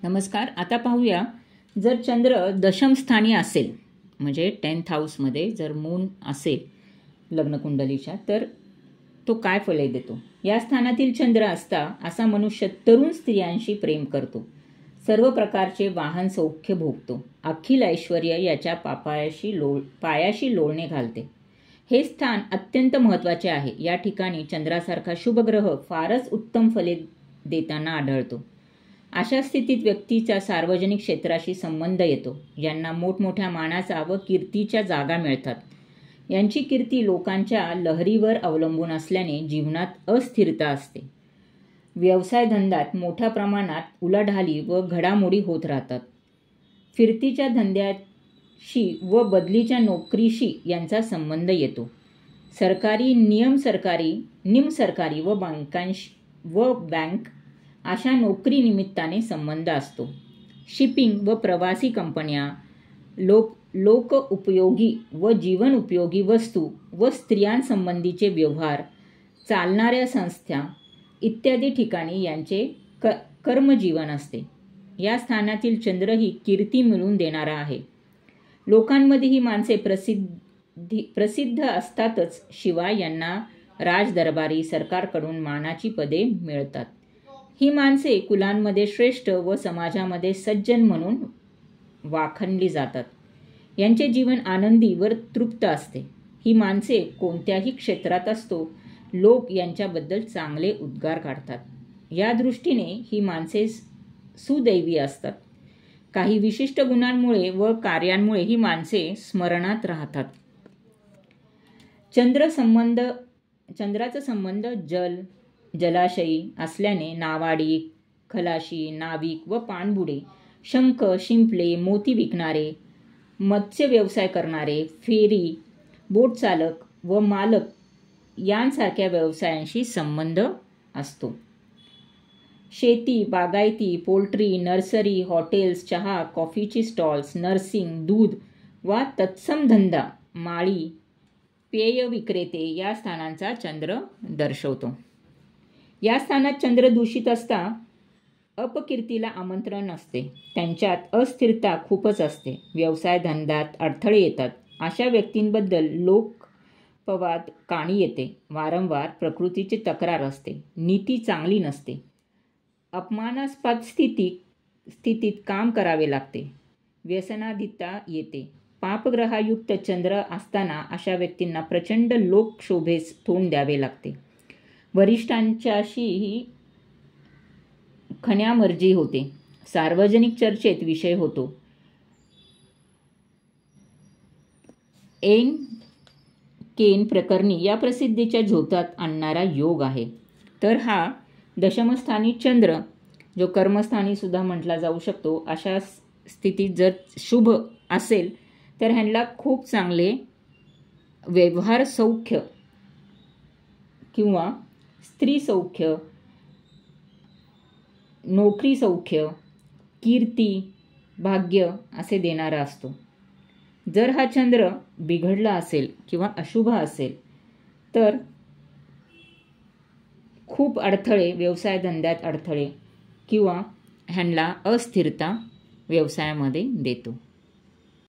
नमस्कार. आता पाहूया, जर चंद्र दशम स्थानी असेल म्हणजे 10th हाऊसमध्ये जर मून असेल लग्नकुंडलीच्या, तर तो काय फळे देतो. या स्थानातील चंद्र असता असा मनुष्य तरुण स्त्रियांशी प्रेम करतो, सर्व प्रकारचे वाहन सौख्य भोगतो, अखिल ऐश्वर्य याच्या पायाशी लोळणे घालते. हे स्थान अत्यंत महत्त्वाचे आहे. या ठिकाणी चंद्रासारखा शुभग्रह फारच उत्तम फले देताना आढळतो. अशा स्थितीत व्यक्तीचा सार्वजनिक क्षेत्राशी संबंध येतो. यांना मोठमोठ्या मानाचा व कीर्तीच्या जागा मिळतात. यांची कीर्ती लोकांच्या लहरीवर अवलंबून असल्याने जीवनात अस्थिरता असते. व्यवसाय धंद्यात मोठ्या प्रमाणात उलाढाली व घडामोडी होत राहतात. फिरतीच्या धंद्याशी व बदलीच्या नोकरीशी यांचा संबंध येतो. सरकारी, निमसरकारी व बँक अशा नोकरी निमित्ताने संबंध असतो. शिपिंग व प्रवासी कंपन्या, लोक उपयोगी व जीवन उपयोगी वस्तू व स्त्रियांसंबंधीचे व्यवहार, चालणाऱ्या संस्था इत्यादी ठिकाणी यांचे कर्मजीवन असते. या स्थानातील चंद्र ही कीर्ती मिळवून देणारा आहे. लोकांमध्ये ही माणसे प्रसिद्ध असतातच, शिवाय यांना राजदरबारी सरकारकडून मानाची पदे मिळतात. ही माणसे कुलांमध्ये श्रेष्ठ व समाजामध्ये सज्जन म्हणून वाखणली जातात. यांचे जीवन आनंदी व तृप्त असते. ही माणसे कोणत्याही क्षेत्रात असतो, लोक यांच्याबद्दल चांगले उद्गार काढतात. या दृष्टीने ही माणसे सुदैवी असतात. काही विशिष्ट गुणांमुळे व कार्यांमुळे ही माणसे स्मरणात राहतात. चंद्राचा संबंध जलाशयी असल्याने नावाडी, खलाशी, नाविक व पाणबुडे, शंख, शिंपले, मोती विकणारे, मत्स्य व्यवसाय करणारे, फेरी, बोटचालक व मालक यांसारख्या व्यवसायांशी संबंध असतो. शेती, बागायती, पोल्ट्री, नर्सरी, हॉटेल्स, चहा, कॉफीची स्टॉल्स, नर्सिंग, दूध वा तत्सम धंदा, माळी, पेय विक्रेते या स्थानांचा चंद्र दर्शवतो. या स्थानात चंद्र दूषित असता अपकीर्तीला आमंत्रण असते. त्यांच्यात अस्थिरता खूपच असते. व्यवसाय धंद्यात अडथळे येतात. अशा व्यक्तींबद्दल लोकपवाद कानी येते. वारंवार प्रकृतीची तक्रार असते. नीती चांगली नसते. अपमानास्पद स्थितीत काम करावे लागते. व्यसनाधीनता येते. पापग्रहायुक्त चंद्र असताना अशा व्यक्तींना प्रचंड लोकशोभेस तोंड द्यावे लागते. वरिष्ठांच्याशीही खण्यामर्जी होते. सार्वजनिक चर्चेत विषय होतो. ऐन केन प्रकरणी या प्रसिद्धीच्या झोतात आणणारा योग आहे. तर हा दशमस्थानी चंद्र, जो कर्मस्थानी सुद्धा म्हटला जाऊ शकतो, अशा स्थितीत जर शुभ असेल तर ह्यांना खूप चांगले व्यवहार सौख्य किंवा स्त्री सौख्य, नोकरी सौख्य, कीर्ती, भाग्य असे देणारा असतो. जर हा चंद्र बिघडला असेल किंवा अशुभ असेल तर खूप अडथळे, व्यवसाय धंद्यात अडथळे किंवा ह्यांना अस्थिरता व्यवसायामध्ये देतो.